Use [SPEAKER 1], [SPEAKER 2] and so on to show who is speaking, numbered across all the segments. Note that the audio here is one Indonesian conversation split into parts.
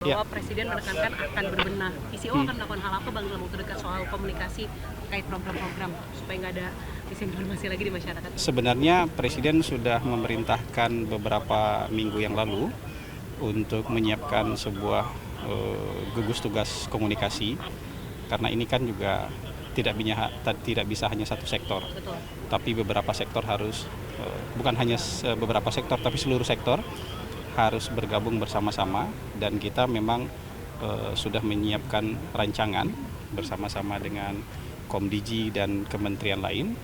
[SPEAKER 1] Ya,
[SPEAKER 2] bahwa Presiden menekankan akan berbenah. PCO akan melakukan hal apa Bang dalam waktu dekat soal komunikasi terkait program-program supaya nggak ada disinformasi lagi di masyarakat?
[SPEAKER 1] sebenarnya Presiden sudah memerintahkan beberapa minggu yang lalu untuk menyiapkan sebuah gugus tugas komunikasi, karena ini kan juga tidak bisa hanya satu sektor,
[SPEAKER 2] Betul.
[SPEAKER 1] tapi beberapa sektor harus bukan hanya beberapa sektor, tapi seluruh sektor harus bergabung bersama-sama, dan kita memang sudah menyiapkan rancangan bersama-sama dengan Komdigi dan kementerian lain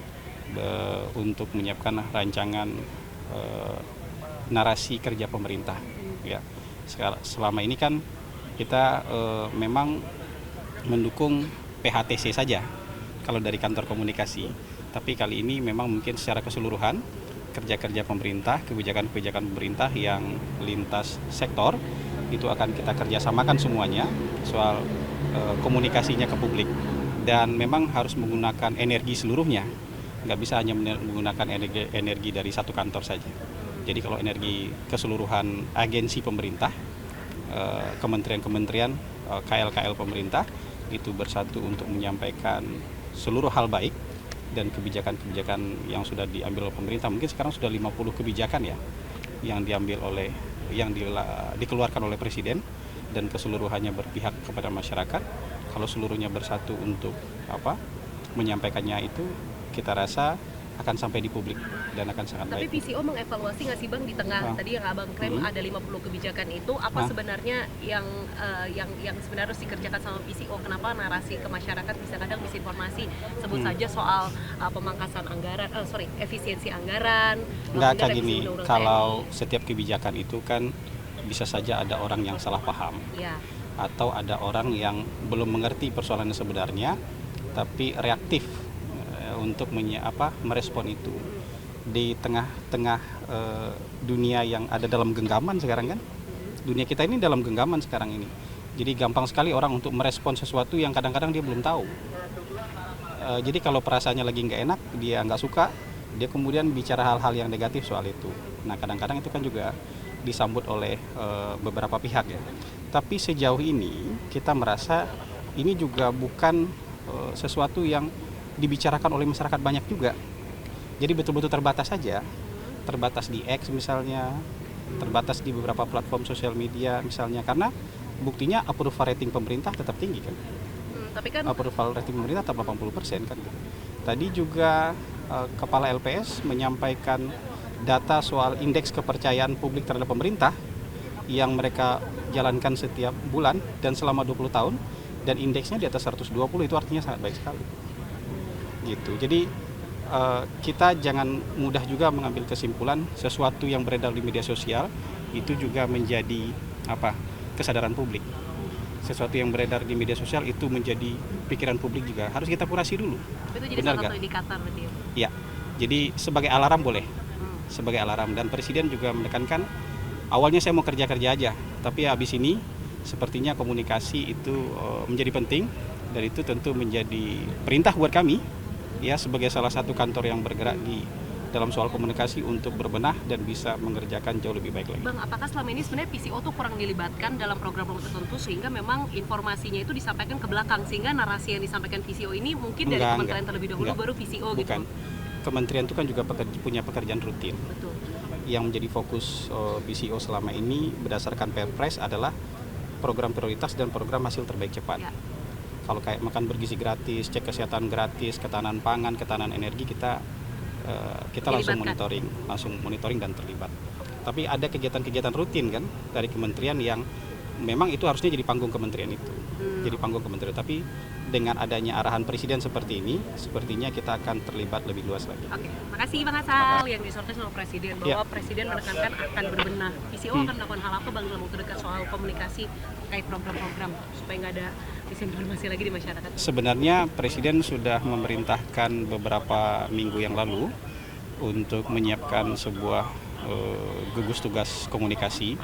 [SPEAKER 1] untuk menyiapkan rancangan narasi kerja pemerintah. Ya, selama ini kan kita memang mendukung PHTC saja kalau dari kantor komunikasi, tapi kali ini memang mungkin secara keseluruhan kerja-kerja pemerintah, kebijakan-kebijakan pemerintah yang lintas sektor itu akan kita kerjasamakan semuanya soal komunikasinya ke publik, dan memang harus menggunakan energi seluruhnya, nggak bisa hanya menggunakan energi dari satu kantor saja. Jadi kalau energi keseluruhan agensi pemerintah, kementerian-kementerian, KL-KL pemerintah itu bersatu untuk menyampaikan seluruh hal baik dan kebijakan-kebijakan yang sudah diambil oleh pemerintah. Mungkin sekarang sudah 50 kebijakan ya yang dikeluarkan oleh Presiden, dan keseluruhannya berpihak kepada masyarakat. Kalau seluruhnya bersatu untuk menyampaikannya, itu kita rasa akan sampai di publik dan akan sangat
[SPEAKER 2] Tapi
[SPEAKER 1] baik.
[SPEAKER 2] PCO mengevaluasi nggak sih Bang di tengah tadi yang Abang klaim ada 50 kebijakan itu, apa sebenarnya yang sebenarnya harus dikerjakan sama PCO? Kenapa narasi ke masyarakat bisa kadang misinformasi? Sebut saja soal pemangkasan anggaran, efisiensi anggaran.
[SPEAKER 1] Nggak kayak gini, kalau setiap kebijakan itu kan bisa saja ada orang yang salah paham,
[SPEAKER 2] Ya.
[SPEAKER 1] atau ada orang yang belum mengerti persoalannya sebenarnya, tapi reaktif untuk merespon itu. Di tengah-tengah dunia yang ada dalam genggaman sekarang kan, dunia kita ini dalam genggaman sekarang ini. Jadi gampang sekali orang untuk merespon sesuatu yang kadang-kadang dia belum tahu. Jadi kalau perasaannya lagi nggak enak, dia nggak suka, dia kemudian bicara hal-hal yang negatif soal itu. Nah, kadang-kadang itu kan juga disambut oleh beberapa pihak ya. Tapi sejauh ini kita merasa ini juga bukan sesuatu yang dibicarakan oleh masyarakat banyak juga. Jadi betul-betul terbatas saja, terbatas di X misalnya, terbatas di beberapa platform sosial media misalnya, karena buktinya approval rating pemerintah tetap tinggi kan.
[SPEAKER 2] Tapi kan
[SPEAKER 1] Approval rating pemerintah tetap 80% kan. Tadi juga Kepala LPS menyampaikan data soal indeks kepercayaan publik terhadap pemerintah yang mereka jalankan setiap bulan dan selama 20 tahun, dan indeksnya di atas 120, itu artinya sangat baik sekali. Gitu. Jadi kita jangan mudah juga mengambil kesimpulan sesuatu yang beredar di media sosial itu juga menjadi kesadaran publik. Sesuatu yang beredar di media sosial itu menjadi pikiran publik juga. Harus kita kurasi dulu.
[SPEAKER 2] itu jadi salah satu indikator berarti ya?
[SPEAKER 1] Ya. Jadi sebagai alarm boleh. Sebagai alarm, dan Presiden juga menekankan awalnya saya mau kerja-kerja aja, tapi habis ini sepertinya komunikasi itu menjadi penting, dan itu tentu menjadi perintah buat kami ya sebagai salah satu kantor yang bergerak di dalam soal komunikasi untuk berbenah dan bisa mengerjakan jauh lebih baik lagi.
[SPEAKER 2] Bang, apakah selama ini sebenarnya PCO tuh kurang dilibatkan dalam program-program tertentu sehingga memang informasinya itu disampaikan ke belakang, sehingga narasi yang disampaikan PCO ini mungkin dari kementerian terlebih dahulu baru PCO gitu?
[SPEAKER 1] Bukan. Kementerian itu kan juga punya pekerjaan rutin.
[SPEAKER 2] Betul.
[SPEAKER 1] Yang menjadi fokus PCO selama ini berdasarkan Perpres adalah program prioritas dan program hasil terbaik cepat. Ya. Kalau kayak makan bergizi gratis, cek kesehatan gratis, ketahanan pangan, ketahanan energi, kita langsung monitoring dan terlibat. Tapi ada kegiatan-kegiatan rutin kan dari kementerian yang memang itu harusnya jadi panggung kementerian itu. Jadi panggung kementerian, tapi dengan adanya arahan Presiden seperti ini, sepertinya kita akan terlibat lebih luas lagi.
[SPEAKER 2] Oke, makasih Bang Hasan. Yang disortir sama Presiden bahwa Presiden menekankan akan berbenah. PCO akan melakukan hal apa Bang dalam waktu dekat soal komunikasi terkait program-program supaya nggak ada disinformasi lagi di masyarakat?
[SPEAKER 1] Sebenarnya Presiden sudah memerintahkan beberapa minggu yang lalu untuk menyiapkan sebuah gugus tugas komunikasi,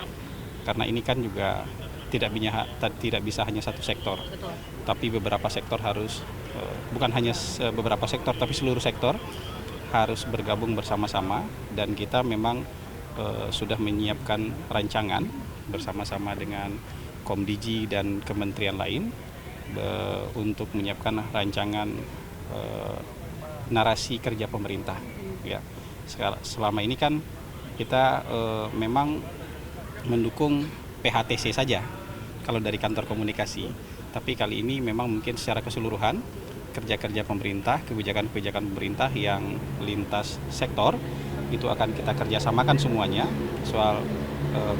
[SPEAKER 1] karena ini kan juga tidak bisa hanya satu sektor.
[SPEAKER 2] Betul.
[SPEAKER 1] Tapi beberapa sektor harus bukan hanya beberapa sektor, tapi seluruh sektor harus bergabung bersama-sama, dan kita memang sudah menyiapkan rancangan bersama-sama dengan Komdigi dan kementerian lain untuk menyiapkan rancangan narasi kerja pemerintah. Ya, selama ini kan kita memang mendukung PHTC saja kalau dari kantor komunikasi. Tapi kali ini memang mungkin secara keseluruhan kerja-kerja pemerintah, kebijakan-kebijakan pemerintah yang lintas sektor itu akan kita kerjasamakan semuanya soal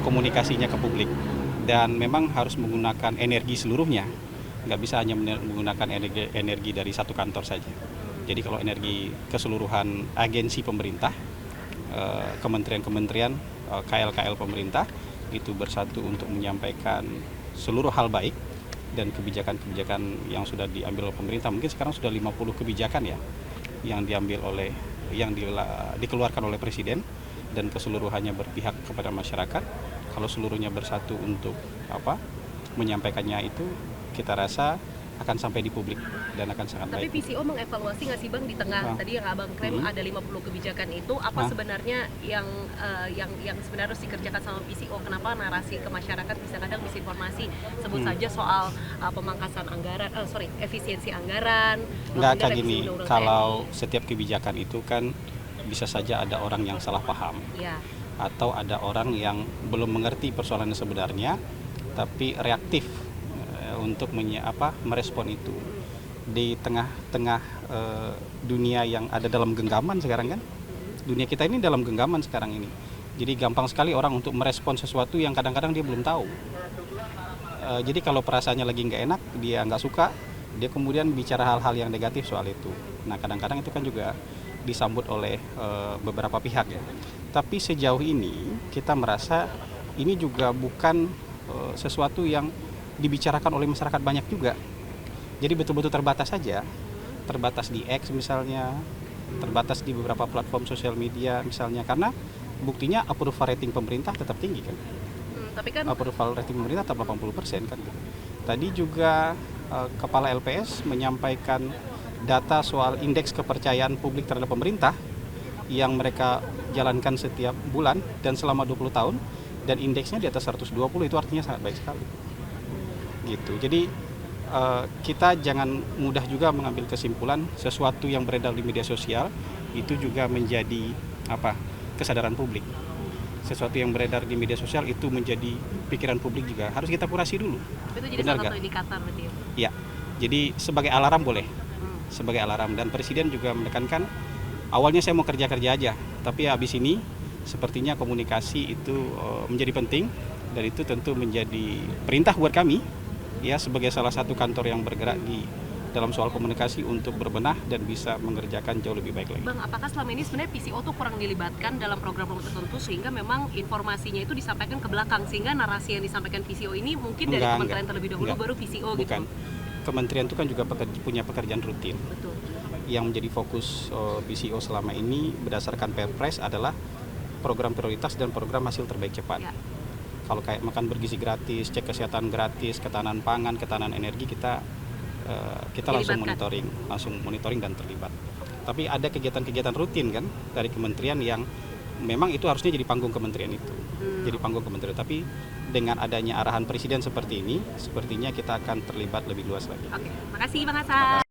[SPEAKER 1] komunikasinya ke publik. Dan memang harus menggunakan energi seluruhnya, nggak bisa hanya menggunakan energi dari satu kantor saja. Jadi kalau energi keseluruhan agensi pemerintah, kementerian-kementerian, KL-KL pemerintah itu bersatu untuk menyampaikan seluruh hal baik dan kebijakan-kebijakan yang sudah diambil oleh pemerintah. Mungkin sekarang sudah 50 kebijakan ya yang dikeluarkan oleh Presiden dan keseluruhannya berpihak kepada masyarakat. Kalau seluruhnya bersatu untuk menyampaikannya itu, kita rasa akan sampai di publik dan akan sangat
[SPEAKER 2] Tapi
[SPEAKER 1] baik.
[SPEAKER 2] PCO mengevaluasi nggak sih Bang di tengah tadi yang Abang klaim ada 50 kebijakan itu apa sebenarnya yang sebenarnya harus dikerjakan sama PCO? Kenapa narasi ke masyarakat bisa kadang misinformasi? Sebut saja soal pemangkasan anggaran, efisiensi anggaran.
[SPEAKER 1] Nggak kayak gini, kalau setiap kebijakan itu kan bisa saja ada orang yang salah paham.
[SPEAKER 2] Ya.
[SPEAKER 1] Atau ada orang yang belum mengerti persoalannya sebenarnya, tapi reaktif untuk merespon itu di tengah-tengah dunia yang ada dalam genggaman sekarang kan. Dunia kita ini dalam genggaman sekarang ini. Jadi gampang sekali orang untuk merespon sesuatu yang kadang-kadang dia belum tahu. Jadi kalau perasaannya lagi nggak enak, dia nggak suka, dia kemudian bicara hal-hal yang negatif soal itu. Nah kadang-kadang itu kan juga disambut oleh beberapa pihak ya. Tapi sejauh ini kita merasa ini juga bukan sesuatu yang dibicarakan oleh masyarakat banyak juga. Jadi betul-betul terbatas saja. Terbatas di X misalnya, terbatas di beberapa platform sosial media misalnya, karena buktinya approval rating pemerintah tetap tinggi kan.
[SPEAKER 2] Tapi kan
[SPEAKER 1] approval rating pemerintah tetap 80% kan. Tadi juga Kepala LPS menyampaikan data soal indeks kepercayaan publik terhadap pemerintah yang mereka jalankan setiap bulan dan selama 20 tahun, dan indeksnya di atas 120, itu artinya sangat baik sekali. Gitu. Jadi kita jangan mudah juga mengambil kesimpulan sesuatu yang beredar di media sosial itu juga menjadi kesadaran publik. Sesuatu yang beredar di media sosial itu menjadi pikiran publik juga harus kita kurasi dulu.
[SPEAKER 2] Itu jadi salah satu indikator berarti ya?
[SPEAKER 1] Ya, jadi sebagai alarm boleh, sebagai alarm. Dan Presiden juga menekankan awalnya saya mau kerja-kerja aja, tapi habis ini sepertinya komunikasi itu menjadi penting, dan itu tentu menjadi perintah buat kami ya sebagai salah satu kantor yang bergerak di dalam soal komunikasi untuk berbenah dan bisa mengerjakan jauh lebih baik lagi.
[SPEAKER 2] Bang, apakah selama ini sebenarnya PCO tuh kurang dilibatkan dalam program-program tertentu sehingga memang informasinya itu disampaikan ke belakang, sehingga narasi yang disampaikan PCO ini mungkin dari kementerian terlebih dahulu baru PCO gitu?
[SPEAKER 1] Bukan. Kementerian itu kan juga punya pekerjaan rutin.
[SPEAKER 2] Betul.
[SPEAKER 1] Yang menjadi fokus PCO selama ini berdasarkan Perpres adalah program prioritas dan program hasil terbaik cepat. Ya. Kalau kayak makan bergizi gratis, cek kesehatan gratis, ketahanan pangan, ketahanan energi, kita langsung monitoring dan terlibat. Tapi ada kegiatan-kegiatan rutin kan dari kementerian yang memang itu harusnya jadi panggung kementerian itu. Jadi panggung kementerian. Tapi dengan adanya arahan Presiden seperti ini, sepertinya kita akan terlibat lebih luas lagi.
[SPEAKER 2] Oke, makasih Bang Hasan.